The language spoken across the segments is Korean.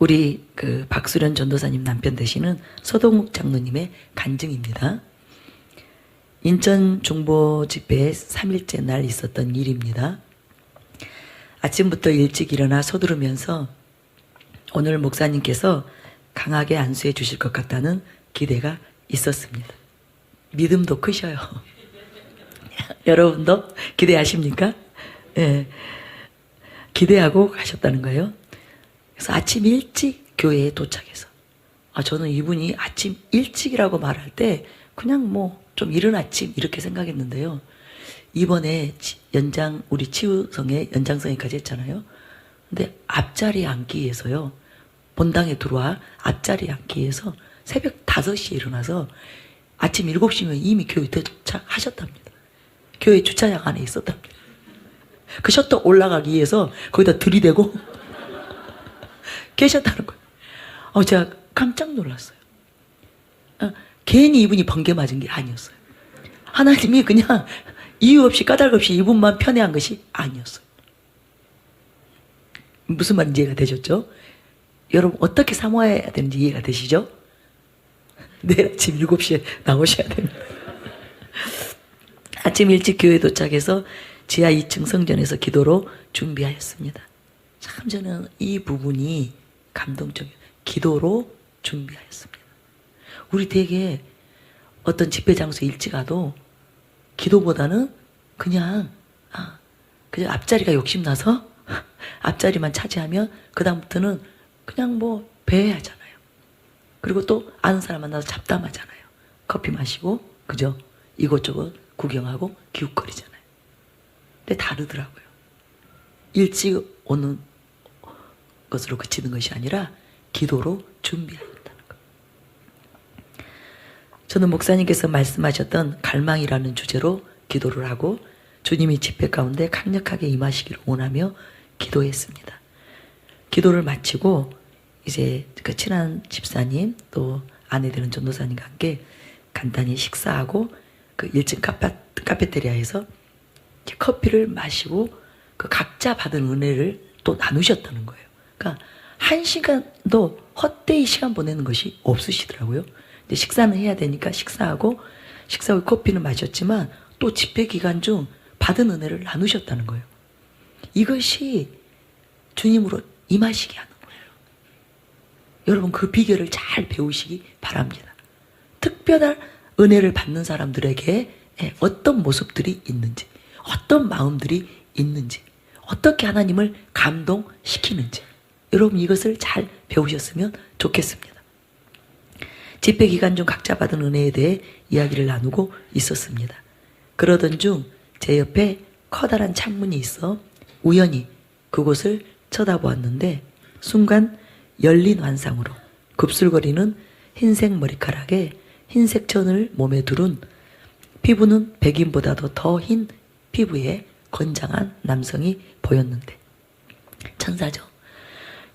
우리 그 박수련 전도사님 남편 되시는 서동욱 장로님의 간증입니다. 인천 중보 집회 3일째 날 있었던 일입니다. 아침부터 일찍 일어나 서두르면서 오늘 목사님께서 강하게 안수해 주실 것 같다는 기대가 있었습니다. 믿음도 크셔요. 여러분도 기대하십니까? 네. 기대하고 가셨다는 거예요. 그래서 아침 일찍 교회에 도착해서 저는 이분이 아침 일찍이라고 말할 때 그냥 뭐 좀 이른 아침 이렇게 생각했는데요. 이번에 우리 치유성에 연장성에까지 했잖아요. 근데 앞자리에 앉기 위해서요. 본당에 들어와 앞자리에 앉기 위해서 새벽 5시에 일어나서 아침 7시면 이미 교회 도착하셨답니다. 교회 주차장 안에 있었답니다. 그 셔터 올라가기 위해서 거기다 들이대고 계셨다는 거예요. 제가 깜짝 놀랐어요. 괜히 이분이 번개 맞은 게 아니었어요. 하나님이 그냥 이유 없이 까닭 없이 이분만 편애한 것이 아니었어요. 무슨 말인지 이해가 되셨죠? 여러분 어떻게 사모해야 되는지 이해가 되시죠? 내일 아침 7시에 나오셔야 됩니다. 아침 일찍 교회 도착해서 지하 2층 성전에서 기도로 준비하였습니다. 참 저는 이 부분이 감동적이에요. 기도로 준비하였습니다. 우리 되게 어떤 집회 장소에 일찍 가도 기도보다는 그냥 앞자리가 욕심나서 앞자리만 차지하면 그 다음부터는 그냥 뭐 배회하잖아요. 그리고 또 아는 사람 만나서 잡담하잖아요. 커피 마시고 그죠? 이곳저곳 구경하고 기웃거리잖아요. 근데 다르더라고요. 일찍 오는 것으로 그치는 것이 아니라 기도로 준비하였다는 것. 저는 목사님께서 말씀하셨던 갈망이라는 주제로 기도를 하고 주님이 집회 가운데 강력하게 임하시기를 원하며 기도했습니다. 기도를 마치고 이제 그 친한 집사님 또 아내 되는 전도사님과 함께 간단히 식사하고 그 1층 카페테리아에서 커피를 마시고 그 각자 받은 은혜를 또 나누셨다는 거예요. 그러니까 1시간도 헛되이 시간 보내는 것이 없으시더라고요. 근데 식사는 해야 되니까 식사하고 커피는 마셨지만 또 집회 기간 중 받은 은혜를 나누셨다는 거예요. 이것이 주님으로 임하시게 하는 거예요. 여러분 그 비결을 잘 배우시기 바랍니다. 특별한 은혜를 받는 사람들에게 어떤 모습들이 있는지, 어떤 마음들이 있는지, 어떻게 하나님을 감동시키는지 여러분 이것을 잘 배우셨으면 좋겠습니다. 집회 기간 중 각자 받은 은혜에 대해 이야기를 나누고 있었습니다. 그러던 중 제 옆에 커다란 창문이 있어 우연히 그곳을 쳐다보았는데 순간 열린 환상으로 급술거리는 흰색 머리카락에 흰색 천을 몸에 두른 피부는 백인보다도 더 흰 피부에 건장한 남성이 보였는데 천사죠.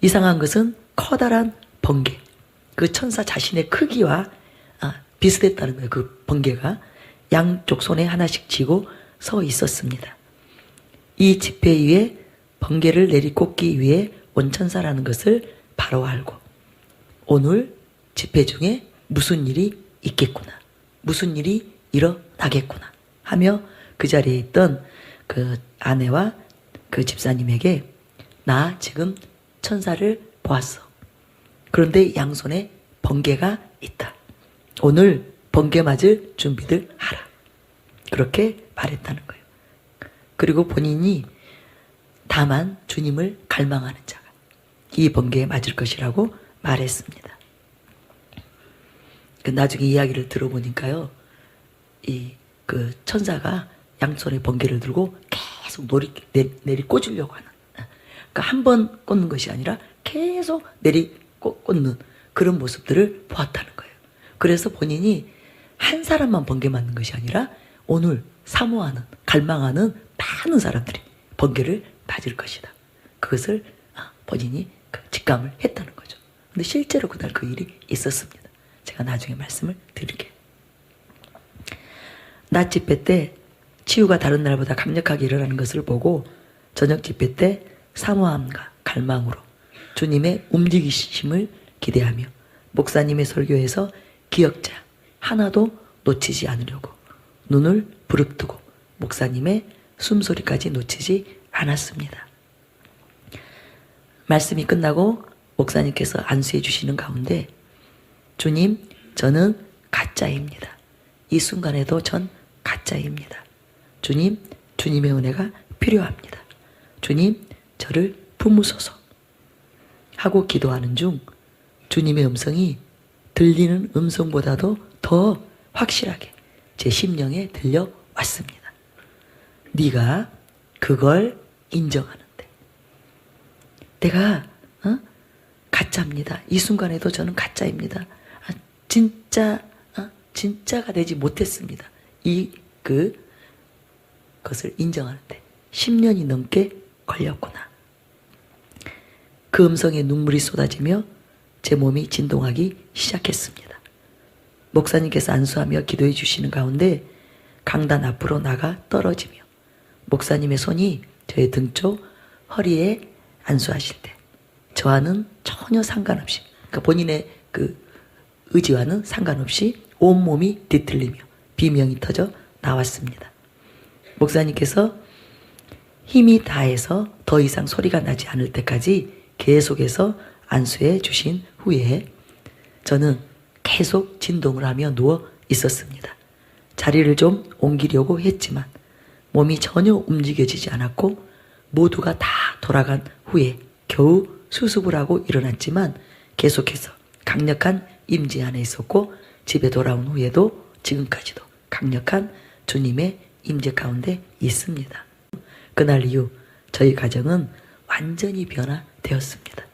이상한 것은 커다란 번개, 그 천사 자신의 크기와 비슷했다는 거예요. 그 번개가 양쪽 손에 하나씩 쥐고 서 있었습니다. 이 집회 위에 번개를 내리꽂기 위해 온 천사라는 것을 바로 알고 오늘 집회 중에 무슨 일이 있겠구나, 무슨 일이 일어나겠구나 하며 그 자리에 있던 그 아내와 그 집사님에게 나 지금 천사를 보았어. 그런데 양손에 번개가 있다. 오늘 번개 맞을 준비들 하라. 그렇게 말했다는 거예요. 그리고 본인이 다만 주님을 갈망하는 자가 이 번개에 맞을 것이라고 말했습니다. 나중에 이야기를 들어보니까요. 그 천사가 양손에 번개를 들고 계속 내리 꽂으려고 하는. 그러니까 한 번 꽂는 것이 아니라 계속 내리 꽂는 그런 모습들을 보았다는 거예요. 그래서 본인이 한 사람만 번개 맞는 것이 아니라 오늘 사모하는, 갈망하는 많은 사람들이 번개를 맞을 것이다. 그것을 본인이 직감을 했다는 거죠. 근데 실제로 그날 그 일이 있었습니다. 제가 나중에 말씀을 드릴게요. 낮 집회 때 치유가 다른 날보다 강력하게 일어나는 것을 보고 저녁 집회 때 사모함과 갈망으로 주님의 움직이심을 기대하며 목사님의 설교에서 기억자 하나도 놓치지 않으려고 눈을 부릅뜨고 목사님의 숨소리까지 놓치지 않았습니다. 말씀이 끝나고 목사님께서 안수해 주시는 가운데 주님, 저는 가짜입니다. 이 순간에도 전 가짜입니다. 주님, 주님의 은혜가 필요합니다. 주님, 저를 품으소서 하고 기도하는 중 주님의 음성이 들리는 음성보다도 더 확실하게 제 심령에 들려왔습니다. 네가 그걸 인정하는데 내가 가짜입니다. 이 순간에도 저는 가짜입니다. 진짜가 되지 못했습니다. 그것을 인정하는데 10년이 넘게 걸렸구나. 그 음성에 눈물이 쏟아지며 제 몸이 진동하기 시작했습니다. 목사님께서 안수하며 기도해 주시는 가운데 강단 앞으로 나가 떨어지며 목사님의 손이 저의 등 쪽 허리에 안수하실 때 저와는 전혀 상관없이 그러니까 본인의 그 의지와는 상관없이 온몸이 뒤틀리며 비명이 터져 나왔습니다. 목사님께서 힘이 다해서 더 이상 소리가 나지 않을 때까지 계속해서 안수해 주신 후에 저는 계속 진동을 하며 누워 있었습니다. 자리를 좀 옮기려고 했지만 몸이 전혀 움직여지지 않았고 모두가 다 돌아간 후에 겨우 수습을 하고 일어났지만 계속해서 강력한 임재 안에 있었고 집에 돌아온 후에도 지금까지도 강력한 주님의 임재 가운데 있습니다. 그날 이후 저희 가정은 완전히 변화되었습니다.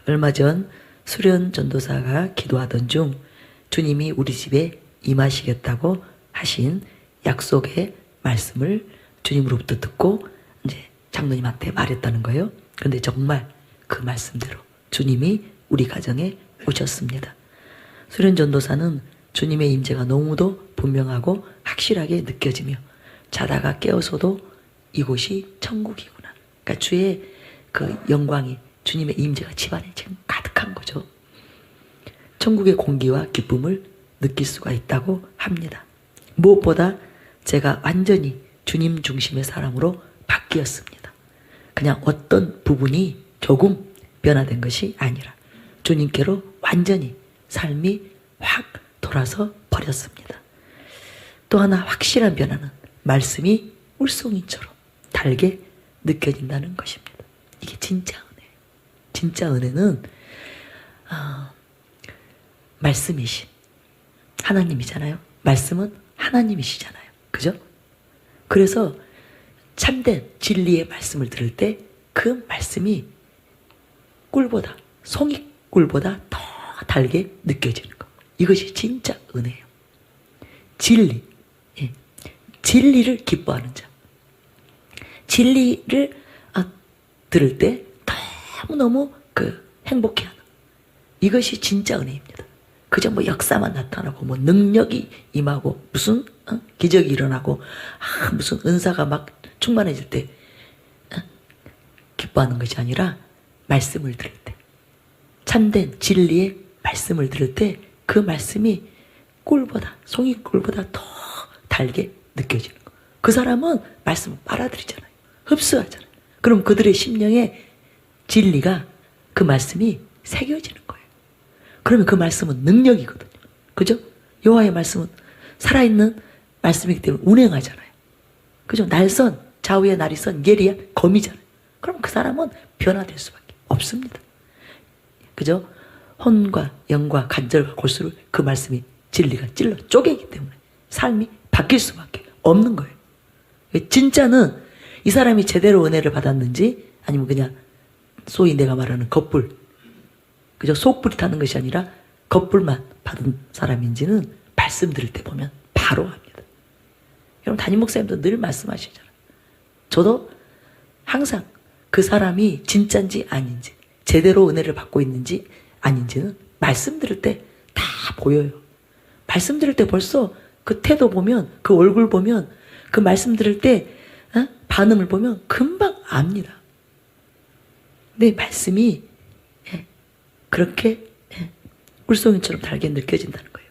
얼마 전 수련 전도사가 기도하던 중 주님이 우리 집에 임하시겠다고 하신 약속의 말씀을 주님으로부터 듣고 이제 장로님한테 말했다는 거예요. 그런데 정말 그 말씀대로 주님이 우리 가정에 오셨습니다. 수련 전도사는 주님의 임재가 너무도 분명하고 확실하게 느껴지며 자다가 깨어서도 이곳이 천국이구나. 그러니까 주의 그 영광이 주님의 임재가 집안에 지금 가득한 거죠. 천국의 공기와 기쁨을 느낄 수가 있다고 합니다. 무엇보다 제가 완전히 주님 중심의 사람으로 바뀌었습니다. 그냥 어떤 부분이 조금 변화된 것이 아니라 주님께로 완전히 삶이 확 돌아서 버렸습니다. 또 하나 확실한 변화는 말씀이 물송이처럼 달게 느껴진다는 것입니다. 이게 진짜 은혜예요. 진짜 은혜는 말씀이신 하나님이잖아요. 말씀은 하나님이시잖아요. 그죠? 그래서 참된 진리의 말씀을 들을 때 그 말씀이 꿀보다 송이꿀보다 더 달게 느껴지는 것. 이것이 진짜 은혜예요. 진리. 예. 진리를 기뻐하는 자. 진리를 들을 때 너무너무 행복해하는. 이것이 진짜 은혜입니다. 그저 뭐 역사만 나타나고 뭐 능력이 임하고 무슨 기적이 일어나고 무슨 은사가 막 충만해질 때 기뻐하는 것이 아니라 말씀을 들을 때 참된 진리의 말씀을 들을 때 그 말씀이 꿀보다 송이꿀보다 더 달게 느껴지는 거. 그 사람은 말씀을 빨아들이잖아요. 흡수하잖아요. 그럼 그들의 심령에 진리가 그 말씀이 새겨지는 거예요. 그러면 그 말씀은 능력이거든요. 그죠? 여호와의 말씀은 살아있는 말씀이기 때문에 운행하잖아요. 그죠? 날선 좌우의 날이 선 예리한 검이잖아요. 그럼 그 사람은 변화될 수밖에 없습니다. 그죠? 혼과 영과 간절과 골수를 그 말씀이 진리가 찔러 쪼개기 때문에 삶이 바뀔 수밖에 없는 거예요. 진짜는 이 사람이 제대로 은혜를 받았는지 아니면 그냥 소위 내가 말하는 겉불, 그저 속불이 타는 것이 아니라 겉불만 받은 사람인지는 말씀 들을 때 보면 바로 합니다. 여러분 담임 목사님도 늘 말씀하시잖아요. 저도 항상 그 사람이 진짜인지 아닌지 제대로 은혜를 받고 있는지 아닌지는 말씀 들을 때 다 보여요. 말씀 들을 때 벌써 그 태도 보면 그 얼굴 보면 그 말씀 들을 때 반응을 보면 금방 압니다. 근데 말씀이 그렇게 꿀송이처럼 달게 느껴진다는 거예요.